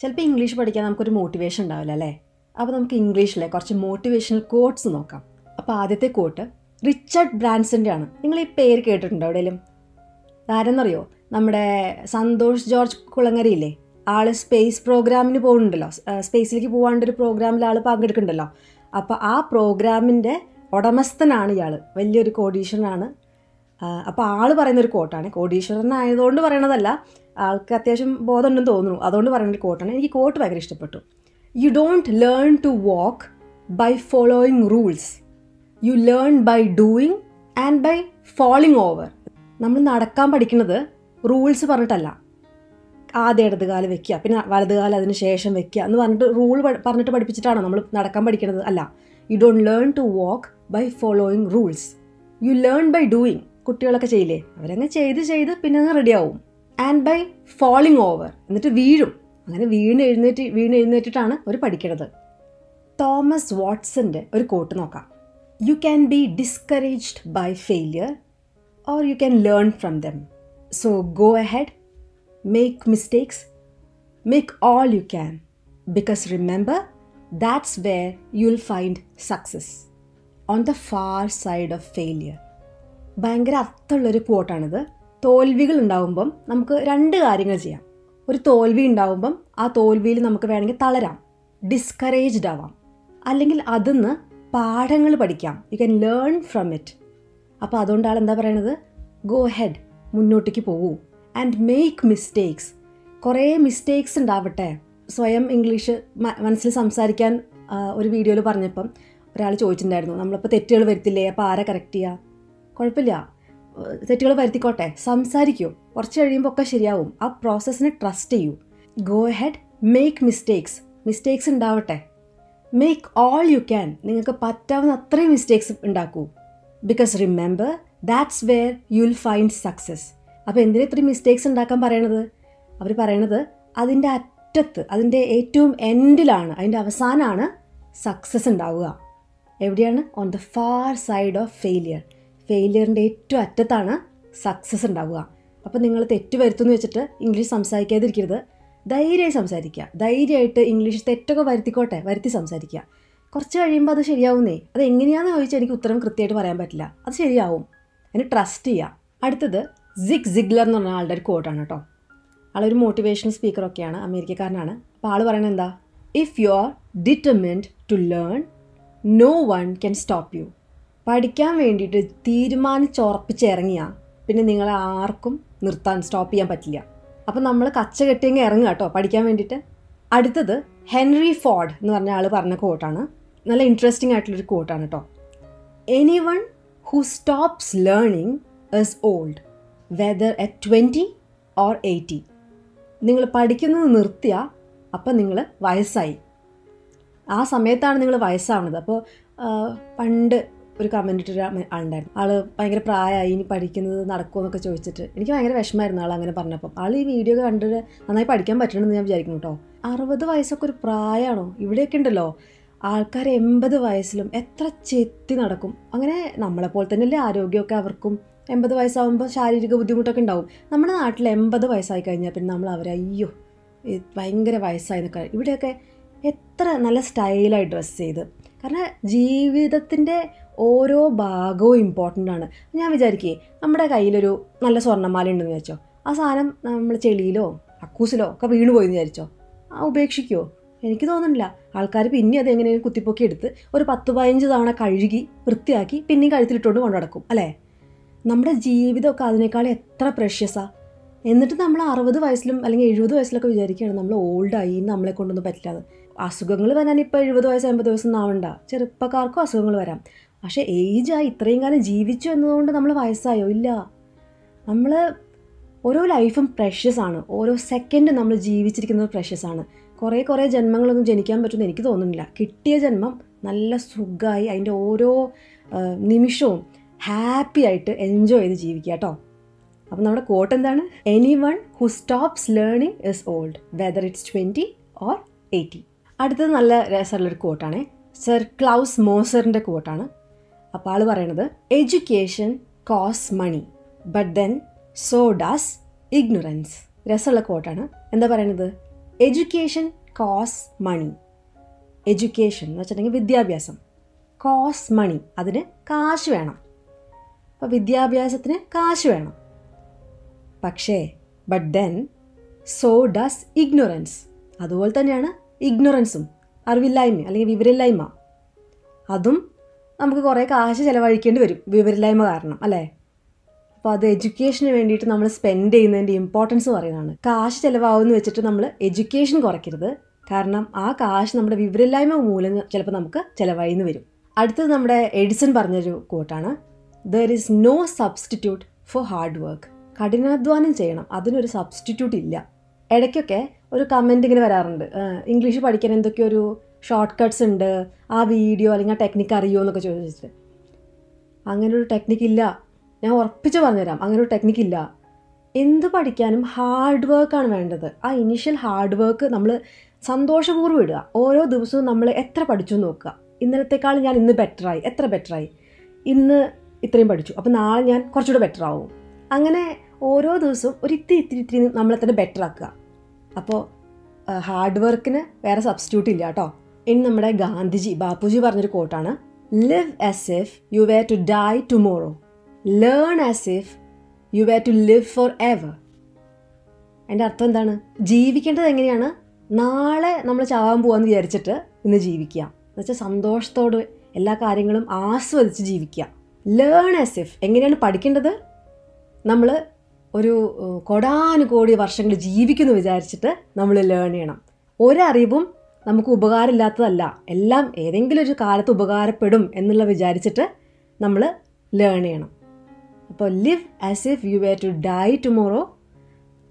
ചിലപ്പോൾ ഇംഗ്ലീഷ് പഠിക്കാൻ നമുക്കൊരു മോട്ടിവേഷൻ ഉണ്ടാവില്ല അല്ലേ? അപ്പോൾ നമുക്ക് ഇംഗ്ലീഷിലെ കുറച്ച് മോട്ടിവേഷണൽ കോട്ട്സ് നോക്കാം. അപ്പോൾ ആദ്യത്തെ കോട്ട് റിച്ചർഡ് ബ്രാൻസൻ്റെ ആണ്. നിങ്ങൾ ഈ പേര് കേട്ടിട്ടുണ്ടോ എവിടെയെങ്കിലും? ആരെന്നറിയോ? നമ്മുടെ സന്തോഷ് ജോർജ് കുളങ്ങരയില്ലേ, ആൾ സ്പേസ് പ്രോഗ്രാമിന് പോകുന്നുണ്ടല്ലോ, സ്പേസിലേക്ക് പോകാണ്ടൊരു പ്രോഗ്രാമിൽ ആൾ പങ്കെടുക്കുന്നുണ്ടല്ലോ. അപ്പോൾ ആ പ്രോഗ്രാമിൻ്റെ ഉടമസ്ഥനാണ് ഇയാൾ, വലിയൊരു കോടീശ്വരനാണ്. അപ്പോൾ ആൾ പറയുന്നൊരു കോട്ടാണ്, കോടീശ്വരനായതുകൊണ്ട് പറയണതല്ല, ആൾക്ക് അത്യാവശ്യം ബോധമുണ്ടെന്ന് തോന്നുന്നു, അതുകൊണ്ട് പറയുന്നൊരു കോട്ടാണ്. എനിക്ക് കോട്ട് ഭയങ്കര ഇഷ്ടപ്പെട്ടു. You don't learn to walk by following rules, you learn by doing and by falling over. നമ്മൾ നടക്കാൻ പഠിക്കുന്നത് റൂൾസ് പറഞ്ഞിട്ടല്ല, ആദ്യം ഇടത് കാല് വെക്കുക പിന്നെ വലത് കാലം അതിന് ശേഷം വെക്കുക എന്ന് പറഞ്ഞിട്ട് റൂൾ പറഞ്ഞിട്ട് പഠിപ്പിച്ചിട്ടാണോ നമ്മൾ നടക്കാൻ പഠിക്കുന്നത്? അല്ല. You don't learn to walk by following rules, you learn by doing. കുട്ടികളൊക്കെ ചെയ്യില്ലേ, അവരങ്ങ് ചെയ്ത് പിന്നെ അങ്ങ് റെഡിയാവും. ആൻഡ് ബൈ ഫോളിങ് ഓവർ, എന്നിട്ട് വീഴും. അങ്ങനെ വീണെഴുന്നേറ്റിട്ടാണ് അവർ പഠിക്കുന്നത്. തോമസ് വാട്സൻ്റെ ഒരു കോട്ട് നോക്കാം. You can be discouraged by failure or you can learn from them. So go ahead, make mistakes, make all you can, because remember, that's where you'll find success, on the far side of failure. ഭയങ്കര അർത്ഥമുള്ളൊരു കോട്ടാണിത്. തോൽവികൾ ഉണ്ടാകുമ്പം നമുക്ക് രണ്ട് കാര്യങ്ങൾ ചെയ്യാം. ഒരു തോൽവി ഉണ്ടാകുമ്പം ആ തോൽവിയിൽ നമുക്ക് വേണമെങ്കിൽ തളരാം, ഡിസ്കറേജ്ഡ് ആവാം, അല്ലെങ്കിൽ അതിന്ന് പാഠങ്ങൾ പഠിക്കാം. U can learn from it. അപ്പോൾ അതുകൊണ്ട് ആൾ എന്താ പറയണത്? ഗോ ഹെഡ്, മുന്നോട്ടേക്ക് പോകൂ. ആൻഡ് മേക്ക് മിസ്റ്റേക്സ്, കുറേ മിസ്റ്റേക്സ് ഉണ്ടാവട്ടെ. സ്വയം ഇംഗ്ലീഷ് മനസ്സിൽ സംസാരിക്കാൻ ഒരു വീഡിയോയിൽ പറഞ്ഞപ്പം ഒരാൾ ചോദിച്ചിട്ടുണ്ടായിരുന്നു, നമ്മളിപ്പോൾ തെറ്റുകൾ വരുത്തില്ലേ, അപ്പോൾ ആരെ കറക്റ്റ് ചെയ്യുക? കുഴപ്പമില്ല, തെറ്റുകൾ വരുത്തിക്കോട്ടെ, സംസാരിക്കൂ, കുറച്ച് കഴിയുമ്പോൾ ഒക്കെ ശരിയാവും. ആ പ്രോസസ്സിനെ ട്രസ്റ്റ് ചെയ്യൂ. ഗോ ഹെഡ്, മേക്ക് മിസ്റ്റേക്സ് ഉണ്ടാവട്ടെ. മേക്ക് ഓൾ യു ക്യാൻ, നിങ്ങൾക്ക് പറ്റാവുന്ന അത്രയും മിസ്റ്റേക്സ് ഉണ്ടാക്കൂ. Because remember, that's where you will find success. അപ്പോൾ എന്തിനാ ഇത്രയും മിസ്റ്റേക്സ് ഉണ്ടാക്കാൻ പറയണത്? അവർ പറയണത് അതിൻ്റെ അറ്റത്ത്, അതിൻ്റെ ഏറ്റവും എൻഡിലാണ്, അതിൻ്റെ അവസാനമാണ് സക്സസ് ഉണ്ടാവുക. എവിടെയാണ്? On the far side of failure. ഫെയിലിയറിൻ്റെ ഏറ്റവും അറ്റത്താണ് സക്സസ് ഉണ്ടാവുക. അപ്പോൾ നിങ്ങൾ തെറ്റ് വരുത്തുമെന്ന് വെച്ചിട്ട് ഇംഗ്ലീഷ് സംസാരിക്കാതിരിക്കരുത്. ധൈര്യമായി സംസാരിക്കുക. ധൈര്യമായിട്ട് ഇംഗ്ലീഷ് തെറ്റൊക്കെ വരുത്തി സംസാരിക്കുക. കുറച്ച് കഴിയുമ്പോൾ അത് ശരിയാവുന്നേ. അത് എങ്ങനെയാണെന്ന് ചോദിച്ചാൽ എനിക്ക് ഉത്തരം കൃത്യമായിട്ട് പറയാൻ പറ്റില്ല. അത് ശരിയാവും. അതിന് ട്രസ്റ്റ് ചെയ്യുക. അടുത്തത് സിഗ് സിഗ്ലർ എന്ന് പറഞ്ഞ ആളുടെ ഒരു കോട്ടാണ് കേട്ടോ. ആളൊരു മോട്ടിവേഷണൽ സ്പീക്കറൊക്കെയാണ്, അമേരിക്കക്കാരനാണ്. അപ്പോൾ ആൾ പറയണത് എന്താ? If you are determined to learn, no one can stop you. പഠിക്കാൻ വേണ്ടിയിട്ട് തീരുമാനിച്ചുറപ്പിച്ചിറങ്ങിയാൽ പിന്നെ നിങ്ങളെ ആർക്കും സ്റ്റോപ്പ് ചെയ്യാൻ പറ്റില്ല. അപ്പം നമ്മൾ കച്ച കെട്ടിയെങ്കിൽ ഇറങ്ങുക കേട്ടോ പഠിക്കാൻ വേണ്ടിയിട്ട്. അടുത്തത് ഹെൻറി ഫോർഡ് എന്ന് പറഞ്ഞ ആൾ പറഞ്ഞ കോട്ടാണ്. നല്ല ഇൻട്രസ്റ്റിംഗ് ആയിട്ടുള്ളൊരു കോട്ടാണ് കേട്ടോ. Anyone who stops learning is old, whether at 20 or 80. നിങ്ങൾ പഠിക്കുന്നത് നിർത്തിയാൽ അപ്പം നിങ്ങൾ വയസ്സായി. ആ സമയത്താണ് നിങ്ങൾ വയസ്സാവുന്നത്. അപ്പോൾ പണ്ട് ഒരു കമൻ്റ് ഇട്ടൊരു ആളുണ്ടായിരുന്നു. ആൾ ഭയങ്കര പ്രായമായി, ഇനി പഠിക്കുന്നത് നടക്കുമോ എന്നൊക്കെ ചോദിച്ചിട്ട് എനിക്ക് ഭയങ്കര വിഷമമായിരുന്നു ആൾ അങ്ങനെ പറഞ്ഞപ്പം. ആൾ ഈ വീഡിയോ കണ്ടിട്ട് നന്നായി പഠിക്കാൻ പറ്റണമെന്ന് ഞാൻ വിചാരിക്കുന്നു കേട്ടോ. 60 വയസ്സൊക്കെ ഒരു പ്രായമാണോ? ഇവിടെയൊക്കെ ഉണ്ടല്ലോ ആൾക്കാർ 80 വയസ്സിലും എത്ര ചെത്തി നടക്കും. അങ്ങനെ നമ്മളെപ്പോലെ തന്നെയല്ലേ ആരോഗ്യമൊക്കെ അവർക്കും. 80 വയസ്സാകുമ്പോൾ ശാരീരിക ബുദ്ധിമുട്ടൊക്കെ ഉണ്ടാവും. നമ്മുടെ നാട്ടിൽ 80 വയസ്സായി കഴിഞ്ഞാൽ പിന്നെ നമ്മൾ അവരെ അയ്യോ ഭയങ്കര വയസ്സായി എന്നൊക്കെ. ഇവിടെയൊക്കെ എത്ര നല്ല സ്റ്റൈലായി ഡ്രസ്സ് ചെയ്ത്. കാരണം ജീവിതത്തിൻ്റെ ഓരോ ഭാഗവും ഇമ്പോർട്ടൻ്റ് ആണ്. ഞാൻ വിചാരിക്കേ നമ്മുടെ കയ്യിലൊരു നല്ല സ്വർണ്ണമാല ഉണ്ടെന്ന് വിചാരിച്ചോ, ആ സാധനം നമ്മൾ ചെളിയിലോ അക്കൂസിലോ ഒക്കെ വീണ് പോയെന്ന് വിചാരിച്ചോ, ഉപേക്ഷിക്കുമോ? എനിക്ക് തോന്നുന്നില്ല. ആൾക്കാർ പിന്നെ അത് എങ്ങനെയും കുത്തിപ്പൊക്കി എടുത്ത് ഒരു 10-15 തവണ കഴുകി വൃത്തിയാക്കി പിന്നെയും കഴുത്തിലിട്ടുകൊണ്ട് കൊണ്ടു നടക്കും അല്ലേ? നമ്മുടെ ജീവിതമൊക്കെ അതിനേക്കാൾ എത്ര പ്രഷ്യസാണ്. എന്നിട്ട് നമ്മൾ 60 വയസ്സിലും അല്ലെങ്കിൽ 70 വയസ്സിലൊക്കെ വിചാരിക്കുകയാണ് നമ്മൾ ഓൾഡായി, നമ്മളെ കൊണ്ടൊന്നും പറ്റില്ലാതെ. അസുഖങ്ങൾ വരാൻ ഇപ്പോൾ 70 വയസ്സ് 80 വയസ്സൊന്നും ആവണ്ട. ചെറുപ്പക്കാർക്കും അസുഖങ്ങൾ വരാം. പക്ഷേ ഏജായി ഇത്രയും കാലം ജീവിച്ചു എന്നതുകൊണ്ട് നമ്മൾ വയസ്സായോ? ഇല്ല. നമ്മൾ ഓരോ ലൈഫും പ്രഷ്യസാണ്. ഓരോ സെക്കൻഡും നമ്മൾ ജീവിച്ചിരിക്കുന്നത് പ്രഷ്യസാണ്. കുറേ ജന്മങ്ങളൊന്നും ജനിക്കാൻ പറ്റുമെന്ന് എനിക്ക് തോന്നുന്നില്ല. കിട്ടിയ ജന്മം നല്ല സുഖമായി അതിൻ്റെ ഓരോ നിമിഷവും ഹാപ്പി ആയിട്ട് എൻജോയ് ചെയ്ത് ജീവിക്കുക കേട്ടോ. അപ്പം നമ്മുടെ കോട്ട് എന്താണ്? Anyone who stops learning is old, whether it's 20 or 80. അടുത്തത് നല്ല രസമുള്ളൊരു കോട്ടാണ്. സർ ക്ലൗസ് മോസറിൻ്റെ കോട്ടാണ്. അപ്പോൾ ആൾ പറയണത് education cost money but then so does ignorance. രസമുള്ള കോട്ടാണ്. എന്താ പറയണത്? എഡ്യൂക്കേഷൻ കോസ്റ്റ് മണി. എഡ്യൂക്കേഷൻ എന്ന് വെച്ചിട്ടുണ്ടെങ്കിൽ വിദ്യാഭ്യാസം. കോസ്റ്റ് മണി, അതിന് കാശ് വേണം. അപ്പോൾ വിദ്യാഭ്യാസത്തിന് കാശ് വേണം. പക്ഷേ but then so does ignorance. അതുപോലെ തന്നെയാണ് ഇഗ്നോറൻസും, അറിവില്ലായ്മ അല്ലെങ്കിൽ വിവരമില്ലായ്മ. അതും നമുക്ക് കുറേ കാശ് ചിലവഴിക്കേണ്ടി വരും വിവരമില്ലായ്മ കാരണം, അല്ലേ? അപ്പോൾ അത് എഡ്യൂക്കേഷന് വേണ്ടിയിട്ട് നമ്മൾ സ്പെൻഡ് ചെയ്യുന്നതിൻ്റെ ഇമ്പോർട്ടൻസ് പറയുന്നതാണ്. കാശ് ചിലവാകുമെന്ന് വെച്ചിട്ട് നമ്മൾ എഡ്യൂക്കേഷൻ കുറയ്ക്കരുത്. കാരണം ആ കാശ് നമ്മുടെ വിവരമില്ലായ്മ മൂലം ചിലപ്പോൾ നമുക്ക് ചിലവായിന്ന് വരും. അടുത്തത് നമ്മുടെ എഡിസൺ പറഞ്ഞൊരു കോട്ടാണ്, there is no substitute for hard work. കഠിനാധ്വാനം ചെയ്യണം, അതിനൊരു സബ്സ്റ്റിറ്റ്യൂട്ട് ഇല്ല. ഇടയ്ക്കൊക്കെ ഒരു കമൻറ്റ് ഇങ്ങനെ വരാറുണ്ട്, ഇംഗ്ലീഷ് പഠിക്കാൻ എന്തൊക്കെയോ ഒരു ഷോർട്ട് കട്ട്സ് ഉണ്ട്, ആ വീഡിയോ അല്ലെങ്കിൽ ആ ടെക്നിക്ക് അറിയുമോ എന്നൊക്കെ ചോദിച്ചിട്ട്. അങ്ങനൊരു ടെക്നിക്കില്ല. ഞാൻ ഉറപ്പിച്ച് പറഞ്ഞുതരാം, അങ്ങനൊരു ടെക്നിക്കില്ല. എന്ത് പഠിക്കാനും ഹാർഡ് വർക്കാണ് വേണ്ടത്. ആ ഇനീഷ്യൽ ഹാർഡ് വർക്ക് നമ്മൾ സന്തോഷപൂർവ്വം ഇടുക. ഓരോ ദിവസവും നമ്മൾ എത്ര പഠിച്ചു നോക്കുക. ഇന്നലത്തേക്കാൾ ഞാൻ ഇന്ന് ബെറ്ററായി, എത്ര ബെറ്ററായി, ഇന്ന് ഇത്രയും പഠിച്ചു, അപ്പോൾ നാളെ ഞാൻ കുറച്ചുകൂടെ ബെറ്റർ ആവും. അങ്ങനെ ഓരോ ദിവസവും ഒരു ഇത്തിരി നമ്മളെ തന്നെ ബെറ്റർ ആക്കുക. അപ്പോൾ ഹാർഡ് വർക്കിന് വേറെ സബ്സ്റ്റിറ്റ്യൂട്ട് ഇല്ല കേട്ടോ. ഇനി നമ്മുടെ ബാപ്പുജി പറഞ്ഞൊരു കോട്ടാണ്, live as if you were to die tomorrow, learn as if you were to live forever. അതിൻ്റെ അർത്ഥം എന്താണ്? ജീവിക്കേണ്ടത് എങ്ങനെയാണ്? നാളെ നമ്മൾ ചാവാൻ പോകാമെന്ന് വിചാരിച്ചിട്ട് ഇന്ന് ജീവിക്കുക. എന്നുവെച്ചാൽ സന്തോഷത്തോട് എല്ലാ കാര്യങ്ങളും ആസ്വദിച്ച് ജീവിക്കുക. Learn as if. എങ്ങനെയാണ് പഠിക്കേണ്ടത്? നമ്മൾ ഒരു കോടാനുകോടി വർഷങ്ങൾ ജീവിക്കുമെന്ന് വിചാരിച്ചിട്ട് നമ്മൾ ലേൺ ചെയ്യണം. ഒരറിവും നമുക്ക് ഉപകാരമില്ലാത്തതല്ല, എല്ലാം ഏതെങ്കിലും ഒരു കാലത്ത് ഉപകാരപ്പെടും എന്നുള്ള വിചാരിച്ചിട്ട് നമ്മൾ ലേൺ ചെയ്യണം. അപ്പോൾ live as if you were to die tomorrow,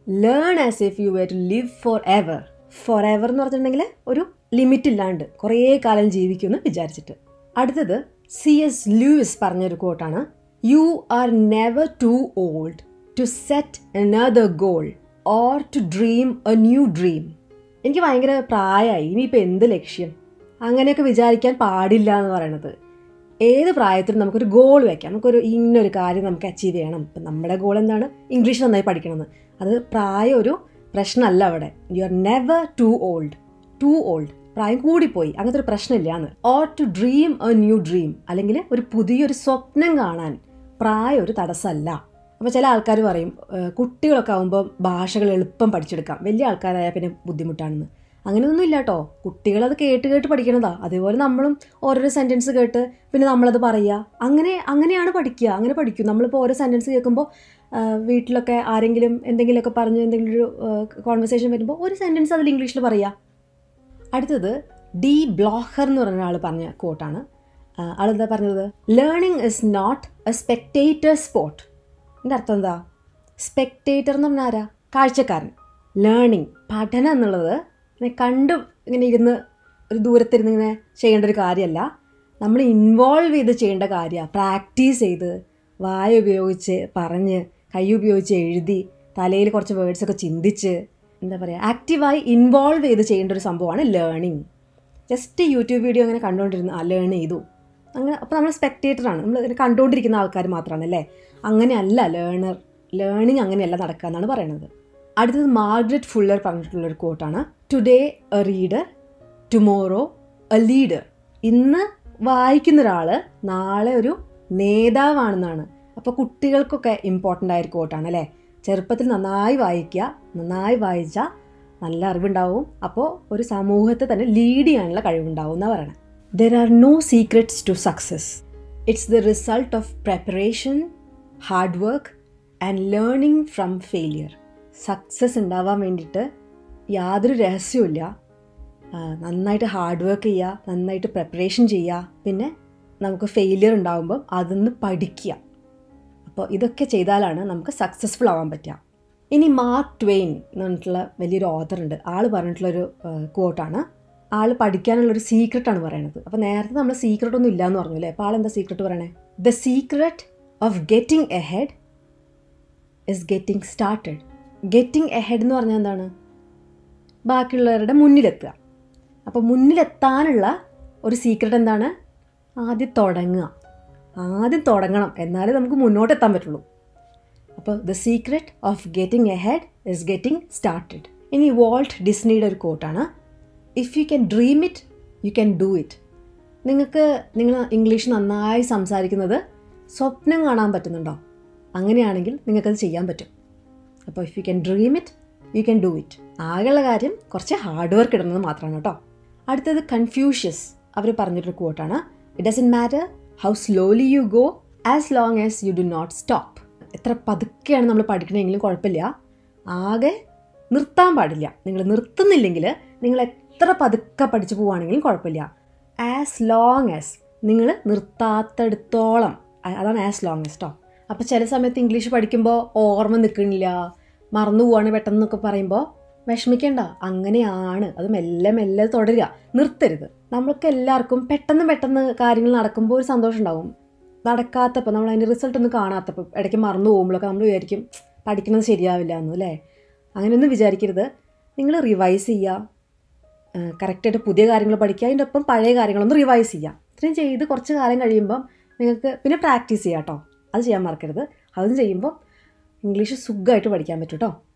learn as if you were to live forever. Forever എന്ന് പറഞ്ഞിട്ടുണ്ടെങ്കിൽ ഒരു ലിമിറ്റ് ഇല്ലാണ്ട് കുറേ കാലം ജീവിക്കുമെന്ന് വിചാരിച്ചിട്ട്. അടുത്തത് C.S. ലൂയിസ് പറഞ്ഞൊരു കോട്ടാണ്, you are never too old to set another goal or to dream a new dream. എനിക്ക് ഭയങ്കര പ്രായമായി, ഇനിയിപ്പോൾ എന്ത് ലക്ഷ്യം, അങ്ങനെയൊക്കെ വിചാരിക്കാൻ പാടില്ല എന്ന് പറയണത്. ഏത് പ്രായത്തിലും നമുക്കൊരു ഗോൾ വയ്ക്കാം. നമുക്കൊരു ഇന്നൊരു കാര്യം നമുക്ക് അച്ചീവ് ചെയ്യണം. ഇപ്പം നമ്മുടെ ഗോൾ എന്താണ്? ഇംഗ്ലീഷ് നന്നായി പഠിക്കണമെന്ന്. അത് പ്രായം ഒരു പ്രശ്നമല്ല അവിടെ. You are never too old, പ്രായം കൂടിപ്പോയി, അങ്ങനത്തെ ഒരു പ്രശ്നമില്ലാന്ന്. Or to dream a new dream, അല്ലെങ്കിൽ ഒരു പുതിയൊരു സ്വപ്നം കാണാൻ പ്രായം ഒരു തടസ്സമല്ല. അപ്പോൾ ചില ആൾക്കാർ പറയും കുട്ടികളൊക്കെ ആകുമ്പോൾ ഭാഷകൾ എളുപ്പം പഠിച്ചെടുക്കാം, വലിയ ആൾക്കാരായാൽ പിന്നെ ബുദ്ധിമുട്ടാണെന്ന്. അങ്ങനെയൊന്നും ഇല്ല കേട്ടോ. കുട്ടികളത് കേട്ട് പഠിക്കണതാ. അതേപോലെ നമ്മളും ഓരോരോ സെൻറ്റൻസ് കേട്ട് പിന്നെ നമ്മളത് പറയുക, അങ്ങനെയാണ് പഠിക്കുക. അങ്ങനെ പഠിക്കും. നമ്മളിപ്പോൾ ഓരോ സെൻറ്റൻസ് കേൾക്കുമ്പോൾ വീട്ടിലൊക്കെ ആരെങ്കിലും എന്തെങ്കിലുമൊക്കെ പറഞ്ഞ് എന്തെങ്കിലും ഒരു കോൺവെർസേഷൻ വരുമ്പോൾ ഒരു സെൻറ്റൻസ് അതിൽ ഇംഗ്ലീഷിൽ പറയുക. അടുത്തത് ഡി ബ്ലോഹർ എന്ന് പറഞ്ഞ ആൾ പറഞ്ഞ കോട്ടാണ്. ആളെന്താ പറഞ്ഞത്? Learning is not a spectator sport. എൻ്റെ അർത്ഥം എന്താ? സ്പെക്ടേറ്റർ എന്ന് പറഞ്ഞാൽ ആരാ? കാഴ്ചക്കാരൻ. ലേണിംഗ്, പഠനം എന്നുള്ളത് ഇങ്ങനെ ഇരുന്ന് ഒരു ദൂരത്തിരുന്ന് ഇങ്ങനെ ചെയ്യേണ്ട ഒരു കാര്യമല്ല. നമ്മൾ ഇൻവോൾവ് ചെയ്ത് ചെയ്യേണ്ട കാര്യമാണ്. പ്രാക്ടീസ് ചെയ്ത് വായ ഉപയോഗിച്ച് പറഞ്ഞ് കൈ ഉപയോഗിച്ച് എഴുതി തലയിൽ കുറച്ച് വേർഡ്സൊക്കെ ചിന്തിച്ച് എന്താ പറയുക, ആക്റ്റീവായി ഇൻവോൾവ് ചെയ്ത് ചെയ്യേണ്ട ഒരു സംഭവമാണ് ലേണിംഗ്. ജസ്റ്റ് യൂട്യൂബ് വീഡിയോ അങ്ങനെ കണ്ടുകൊണ്ടിരുന്ന് ലേൺ ചെയ്തു അങ്ങനെ, അപ്പോൾ നമ്മൾ സ്പെക്ടേറ്ററാണ്, നമ്മൾ ഇങ്ങനെ കണ്ടുകൊണ്ടിരിക്കുന്ന ആൾക്കാർ മാത്രമാണ് അല്ലേ. അങ്ങനെയല്ല ലേണിംഗ് അങ്ങനെയല്ല നടക്കുക എന്നാണ് പറയുന്നത്. അടുത്തത് മാർഗ്രറ്റ് ഫുള്ളർ പറഞ്ഞിട്ടുള്ളൊരു കോട്ടാണ്, today a reader tomorrow a leader. ഇന്ന് വായിക്കുന്ന ഒരാൾ നാളെ ഒരു നേതാവാണെന്നാണ്. അപ്പോൾ കുട്ടികൾക്കൊക്കെ ഇമ്പോർട്ടൻ്റ് ആയൊരു കോട്ടാണ് അല്ലേ. ചെറുപ്പത്തിൽ നന്നായി വായിക്കുക, നന്നായി വായിച്ചാൽ നല്ല അറിവുണ്ടാവും. അപ്പോൾ ഒരു സമൂഹത്തെ തന്നെ ലീഡ് ചെയ്യാനുള്ള കഴിവുണ്ടാവും എന്നാണ് പറയണത്. There are no secrets to success. It's the result of preparation, hard work and learning from failure. Success ഉണ്ടാവാൻ വേണ്ടിയിട്ട് യാതൊരു രഹസ്യമില്ല. നന്നായിട്ട് ഹാർഡ് വർക്ക് ചെയ്യുക, നന്നായിട്ട് പ്രിപ്പറേഷൻ ചെയ്യുക, പിന്നെ നമുക്ക് ഫെയിലിയർ ഉണ്ടാകുമ്പം അതിൽ പഠിക്കുക. അപ്പോൾ ഇതൊക്കെ ചെയ്താലാണ് നമുക്ക് സക്സസ്ഫുൾ ആവാൻ പറ്റുക. ഇനി മാർക്ക് ട്വെയിൻ എന്ന് പറഞ്ഞിട്ടുള്ള വലിയൊരു ഓഥറുണ്ട്. ആൾ പറഞ്ഞിട്ടുള്ളൊരു കോട്ടാണ്. ആൾ പഠിക്കാനുള്ളൊരു സീക്രട്ടാണ് പറയണത്. അപ്പോൾ നേരത്തെ നമ്മൾ സീക്രട്ട് ഒന്നും ഇല്ലയെന്ന് പറഞ്ഞു അല്ലേ. അപ്പോൾ ആളെന്താ സീക്രട്ട് പറയണേ? The secret of getting ahead is getting started. Getting ahead എന്ന് പറഞ്ഞാൽ എന്താണ്? ബാക്കിയുള്ളവരുടെ മുന്നിലെത്തുക. അപ്പോൾ മുന്നിലെത്താനുള്ള ഒരു സീക്രട്ട് എന്താണ്? ആദ്യം തുടങ്ങണം, എന്നാലേ നമുക്ക് മുന്നോട്ടെത്താൻ പറ്റുള്ളൂ. അപ്പോൾ the secret of getting ahead is getting started. ഇനി വാൾട്ട് ഡിസ്നിയുടെ ഒരു കോട്ടാണ്, if you can dream it you can do it. നിങ്ങൾ ഇംഗ്ലീഷ് നന്നായി സംസാരിക്കുന്നത് സ്വപ്നം കാണാൻ പറ്റുന്നുണ്ടോ? അങ്ങനെയാണെങ്കിൽ നിങ്ങൾക്കത് ചെയ്യാൻ പറ്റും. അപ്പോൾ if you can dream it you can do it. ആകെയുള്ള കാര്യം കുറച്ച് ഹാർഡ് വർക്ക് ഇടുന്നത് മാത്രമാണ് കേട്ടോ. അടുത്തത് കൺഫ്യൂഷ്യസ് അവർ പറഞ്ഞിട്ടൊരു കോട്ടാണ്, it doesn't matter how slowly you go as long as you do not stop. എത്ര പതുക്കെയാണ് നമ്മൾ പഠിക്കണമെങ്കിലും കുഴപ്പമില്ല, ആകെ നിർത്താൻ പാടില്ല. നിങ്ങൾ നിർത്തുന്നില്ലെങ്കിൽ നിങ്ങൾ എത്ര പതുക്കെ പഠിച്ചു പോവുകയാണെങ്കിലും കുഴപ്പമില്ല. ആസ് ലോങ് ആസ്, നിങ്ങൾ നിർത്താത്തടത്തോളം, അതാണ് ആസ് ലോങ് ആസ് കേട്ടോ. അപ്പോൾ ചില സമയത്ത് ഇംഗ്ലീഷ് പഠിക്കുമ്പോൾ ഓർമ്മ നിൽക്കണില്ല, മറന്നു പോവാണ് പെട്ടെന്നൊക്കെ പറയുമ്പോൾ വിഷമിക്കേണ്ട, അങ്ങനെയാണ്. അത് മെല്ലെ മെല്ലെ തുടരുക, നിർത്തരുത്. നമ്മൾക്ക് എല്ലാവർക്കും പെട്ടെന്ന് കാര്യങ്ങൾ നടക്കുമ്പോൾ ഒരു സന്തോഷം ഉണ്ടാവും. നടക്കാത്തപ്പോൾ നമ്മൾ അതിൻ്റെ റിസൾട്ട് ഒന്നും കാണാത്തപ്പോൾ ഇടയ്ക്ക് മറന്നു പോകുമ്പോഴൊക്കെ നമ്മൾ വിചാരിക്കും പഠിക്കുന്നത് ശരിയാവില്ല എന്ന്, അല്ലേ? അങ്ങനെയൊന്നും വിചാരിക്കരുത്. നിങ്ങൾ റിവൈസ് ചെയ്യുക, കറക്റ്റായിട്ട് പുതിയ കാര്യങ്ങൾ പഠിക്കുക, അതിൻ്റെ ഒപ്പം പഴയ കാര്യങ്ങളൊന്ന് റിവൈസ് ചെയ്യുക. ഇത്രയും ചെയ്ത് കുറച്ച് കാലം കഴിയുമ്പം നിങ്ങൾക്ക് പിന്നെ പ്രാക്ടീസ് ചെയ്യാം കേട്ടോ. അത് ചെയ്യാൻ മറക്കരുത്. അതും ചെയ്യുമ്പോൾ ഇംഗ്ലീഷ് സുഖമായിട്ട് പഠിക്കാൻ പറ്റും കേട്ടോ.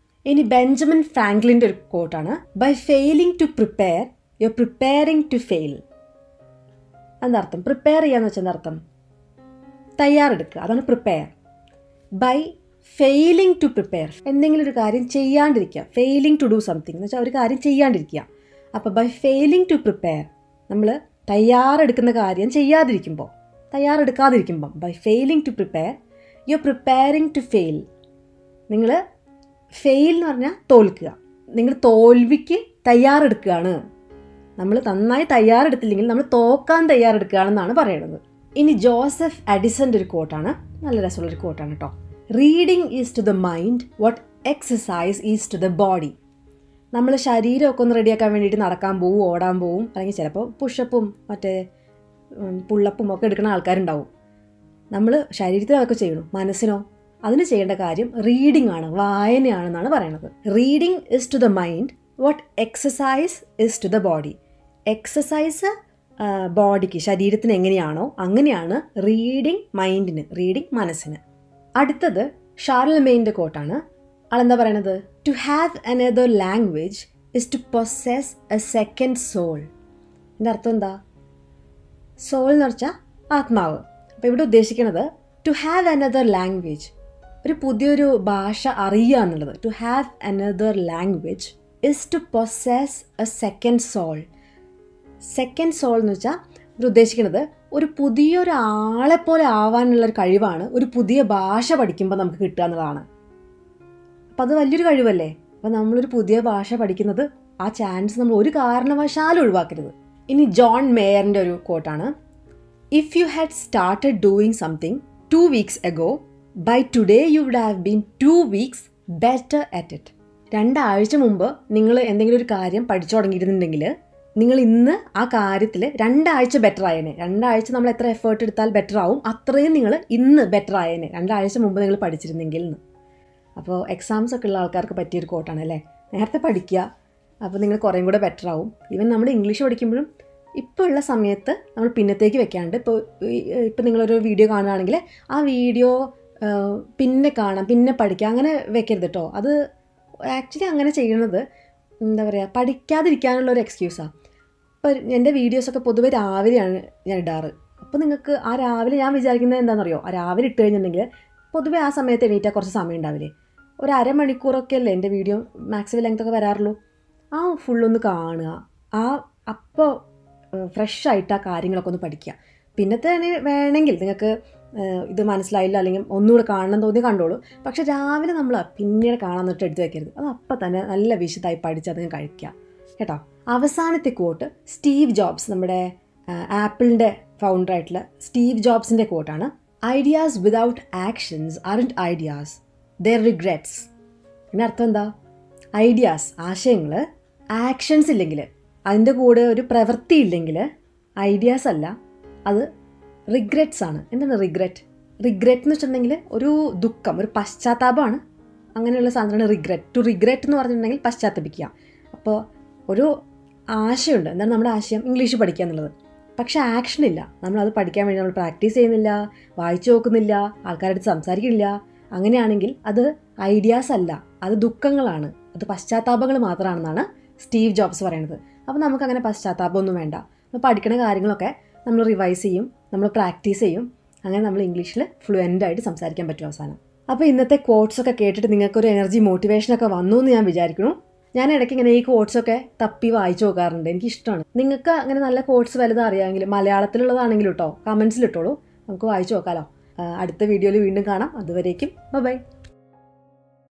ഇനി ബെഞ്ചമിൻ ഫ്രാങ്ക്ലിൻ്റെ ഒരു കോട്ടാണ്, by failing to prepare you are preparing to fail. എന്താ അർത്ഥം? പ്രിപ്പയർ ചെയ്യാന്ന് വെച്ചാൽ എന്താ അർത്ഥം? തയ്യാറെടുക്കുക, അതാണ് prepare. By failing to prepare, എന്തെങ്കിലും ഒരു കാര്യം ചെയ്യാണ്ടിരിക്കുക. ഫെയിലിംഗ് ടു ഡു സംതിങ് എന്ന് വെച്ചാൽ ഒരു കാര്യം ചെയ്യാണ്ടിരിക്കുക. അപ്പോൾ ബൈ ഫെയിലിംഗ് ടു പ്രിപ്പയർ, നമ്മൾ തയ്യാറെടുക്കുന്ന കാര്യം തയ്യാറെടുക്കാതിരിക്കുമ്പം by failing to prepare you are preparing to fail. നിങ്ങൾ ഫെയിൽ എന്ന് പറഞ്ഞാൽ തോൽക്കുക, നിങ്ങൾ തോൽവിക്ക് തയ്യാറെടുക്കുകയാണ്. നമ്മൾ നന്നായി തയ്യാറെടുത്തില്ലെങ്കിൽ നമ്മൾ തോക്കാൻ തയ്യാറെടുക്കുകയാണെന്നാണ് പറയുന്നത്. ഇനി ജോസഫ് എഡിസൻ്റെ ഒരു കോട്ടാണ്, നല്ല രസമുള്ളൊരു കോട്ടാണ് കേട്ടോ. Reading is to the mind what exercise is to the body. നമ്മൾ ശരീരമൊക്കെ ഒന്ന് റെഡിയാക്കാൻ വേണ്ടിയിട്ട് നടക്കാൻ പോവും, ഓടാൻ പോവും, അല്ലെങ്കിൽ ചിലപ്പോൾ പുഷപ്പും മറ്റേ പുള്ളപ്പും ഒക്കെ എടുക്കുന്ന ആൾക്കാരുണ്ടാവും. നമ്മൾ ശരീരത്തിൽ അതൊക്കെ ചെയ്യണം, മനസ്സിനോ അതിന് ചെയ്യേണ്ട കാര്യം റീഡിംഗ് ആണ്, വായനയാണെന്നാണ് പറയുന്നത്. Reading is to the mind what exercise is to the body. Exercise ബോഡിക്ക്, ശരീരത്തിന് എങ്ങനെയാണോ അങ്ങനെയാണ് റീഡിംഗ് മൈൻഡിന്, റീഡിംഗ് മനസ്സിന്. അടുത്തത് ഷാർലമെയിൻ്റെ കോട്ടാണ്. ആളെന്താ പറയണത്? To have another language is to possess a second soul. എൻ്റെ അർത്ഥം എന്താ? സോൾ എന്ന് വെച്ചാൽ ആത്മാവ്. അപ്പോൾ ഇവിടെ ഉദ്ദേശിക്കുന്നത് ടു ഹാവ് അനദർ ലാംഗ്വേജ്, ഒരു പുതിയൊരു ഭാഷ അറിയുക എന്നുള്ളത്. To have another language is to possess a second soul. Second soul എന്ന് വെച്ചാൽ ഇവിടെ ഉദ്ദേശിക്കുന്നത് ഒരു പുതിയൊരു ആളെപ്പോലെ ആവാനുള്ളൊരു കഴിവാണ് ഒരു പുതിയ ഭാഷ പഠിക്കുമ്പോൾ നമുക്ക് കിട്ടുക എന്നുള്ളതാണ്. അപ്പം അത് വലിയൊരു കഴിവല്ലേ? അപ്പം നമ്മളൊരു പുതിയ ഭാഷ പഠിക്കുന്നത്, ആ ചാൻസ് നമ്മൾ ഒരു കാരണവശാലും ഒഴിവാക്കരുത്. ഇനി ജോൺ മേയറിൻ്റെ ഒരു കോട്ടാണ്, if you had started doing something 2 weeks ago, by today you would have been 2 weeks better at it. 2 ആഴ്ച മുമ്പ് നിങ്ങൾ എന്തെങ്കിലും ഒരു കാര്യം പഠിച്ചു തുടങ്ങിയിരുന്നുണ്ടെങ്കിൽ നിങ്ങൾ ഇന്ന് ആ കാര്യത്തിൽ 2 ആഴ്ച ബെറ്റർ ആയേനെ. 2 ആഴ്ച നമ്മൾ എത്ര എഫേർട്ട് എടുത്താൽ ബെറ്റർ ആവും, അത്രയും നിങ്ങൾ ഇന്ന് ബെറ്റർ ആയേനെ 2 ആഴ്ച മുമ്പ് നിങ്ങൾ പഠിച്ചിരുന്നെങ്കിൽ എന്ന്. അപ്പോൾ എക്സാംസ് ഒക്കെ ഉള്ള ആൾക്കാർക്ക് പറ്റിയൊരു കോട്ടാണ് അല്ലേ? നേരത്തെ പഠിക്കുക, അപ്പോൾ നിങ്ങൾ കുറേയും കൂടെ ബെറ്റർ ആവും. ഈവൻ നമ്മൾ ഇംഗ്ലീഷ് പഠിക്കുമ്പോഴും ഇപ്പോൾ ഉള്ള സമയത്ത് നമ്മൾ പിന്നത്തേക്ക് വെക്കാണ്ട്, ഇപ്പോൾ നിങ്ങളൊരു വീഡിയോ കാണുകയാണെങ്കിൽ ആ വീഡിയോ പിന്നെ കാണാം, പിന്നെ പഠിക്കാം, അങ്ങനെ വെക്കരുത് കേട്ടോ. അത് ആക്ച്വലി അങ്ങനെ ചെയ്യുന്നത് എന്താ പറയുക, പഠിക്കാതിരിക്കാനുള്ളൊരു എക്സ്ക്യൂസാണ്. ഇപ്പോൾ എൻ്റെ വീഡിയോസൊക്കെ പൊതുവെ രാവിലെയാണ് ഞാൻ ഇടാറ്. അപ്പോൾ നിങ്ങൾക്ക് ആ രാവിലെ ഞാൻ വിചാരിക്കുന്നത് എന്താണെന്നറിയോ, ആ രാവിലെ ഇട്ട് കഴിഞ്ഞിട്ടുണ്ടെങ്കിൽ പൊതുവെ ആ സമയത്ത് എണീറ്റാൽ കുറച്ച് സമയം ഉണ്ടാവില്ലേ, ഒരു അരമണിക്കൂറൊക്കെ അല്ലേ എൻ്റെ വീഡിയോ മാക്സിമം ലെങ്ത്തൊക്കെ വരാറുള്ളൂ. ആ ഫുള്ളൊന്ന് കാണുക, അപ്പോൾ ഫ്രഷ് ആയിട്ട് ആ കാര്യങ്ങളൊക്കെ ഒന്ന് പഠിക്കുക. പിന്നത്തെ വേണമെങ്കിൽ നിങ്ങൾക്ക് ഇത് മനസ്സിലായില്ല അല്ലെങ്കിൽ ഒന്നുകൂടെ കാണണം തോന്നി കണ്ടോളൂ. പക്ഷെ രാവിലെ നമ്മൾ പിന്നീട് കാണാൻ എടുത്ത് വെക്കരുത്. അത് അപ്പം തന്നെ നല്ല വിശദമായി പഠിച്ച് അത് കഴിക്കുക കേട്ടോ. അവസാനത്തെ കോട്ട് സ്റ്റീവ് ജോബ്സ്, നമ്മുടെ ആപ്പിളിൻ്റെ ഫൗണ്ടറായിട്ടുള്ള സ്റ്റീവ് ജോബ്സിൻ്റെ കോട്ടാണ്, ideas without actions aren't ideas, they're regrets. ഇതിൻ്റെ അർത്ഥം എന്താ? ഐഡിയാസ്, ആശയങ്ങൾ, ആക്ഷൻസ് ഇല്ലെങ്കിൽ, അതിൻ്റെ കൂടെ ഒരു പ്രവൃത്തി ഇല്ലെങ്കിൽ ഐഡിയാസ് അല്ല, അത് റിഗ്രറ്റ്സ് ആണ്. എന്താണ് റിഗ്രറ്റ്? റിഗ്രറ്റ് എന്ന് വെച്ചിട്ടുണ്ടെങ്കിൽ ഒരു ദുഃഖം, ഒരു പശ്ചാത്താപമാണ്. അങ്ങനെയുള്ള സാധനമാണ് റിഗ്രറ്റ്. ടു റിഗ്രറ്റ് എന്ന് പറഞ്ഞിട്ടുണ്ടെങ്കിൽ പശ്ചാത്തപിക്കുക. അപ്പോൾ ഒരു ആശയമുണ്ട്, എന്താണ് നമ്മുടെ ആശയം? ഇംഗ്ലീഷ് പഠിക്കുക എന്നുള്ളത്. പക്ഷേ ആക്ഷനില്ല. നമ്മളത് പഠിക്കാൻ വേണ്ടി നമ്മൾ പ്രാക്ടീസ് ചെയ്യുന്നില്ല, വായിച്ചു നോക്കുന്നില്ല, ആൾക്കാരുടെ അടുത്ത് സംസാരിക്കുന്നില്ല. അങ്ങനെയാണെങ്കിൽ അത് ഐഡിയാസ് അല്ല, അത് ദുഃഖങ്ങളാണ്, അത് പശ്ചാത്താപങ്ങൾ മാത്രമാണെന്നാണ് സ്റ്റീവ് ജോബ്സ് പറയുന്നത്. അപ്പോൾ നമുക്കങ്ങനെ പശ്ചാത്താപമൊന്നും വേണ്ട. നമ്മൾ പഠിക്കുന്ന കാര്യങ്ങളൊക്കെ നമ്മൾ റിവൈസ് ചെയ്യും, നമ്മൾ പ്രാക്ടീസ് ചെയ്യും. അങ്ങനെ നമ്മൾ ഇംഗ്ലീഷിൽ ഫ്ലുവൻ്റായിട്ട് സംസാരിക്കാൻ പറ്റും അവസാനം. അപ്പോൾ ഇന്നത്തെ കോട്ട്സൊക്കെ കേട്ടിട്ട് നിങ്ങൾക്കൊരു എനർജി മോട്ടിവേഷനൊക്കെ വന്നു എന്ന് ഞാൻ വിചാരിക്കുന്നു. ഞാൻ ഇടയ്ക്ക് ഇങ്ങനെ ഈ കോട്ട്സൊക്കെ തപ്പി വായിച്ചു നോക്കാറുണ്ട്. എനിക്കിഷ്ടമാണ്. നിങ്ങൾക്ക് അങ്ങനെ നല്ല കോട്ട്സ് വലുത് അറിയാമെങ്കിൽ മലയാളത്തിലുള്ളതാണെങ്കിലും കേട്ടോ കമൻസിൽ ഇട്ടോളൂ, നമുക്ക് വായിച്ചു നോക്കാമല്ലോ. അടുത്ത വീഡിയോയിൽ വീണ്ടും കാണാം. അതുവരേക്കും ബൈ.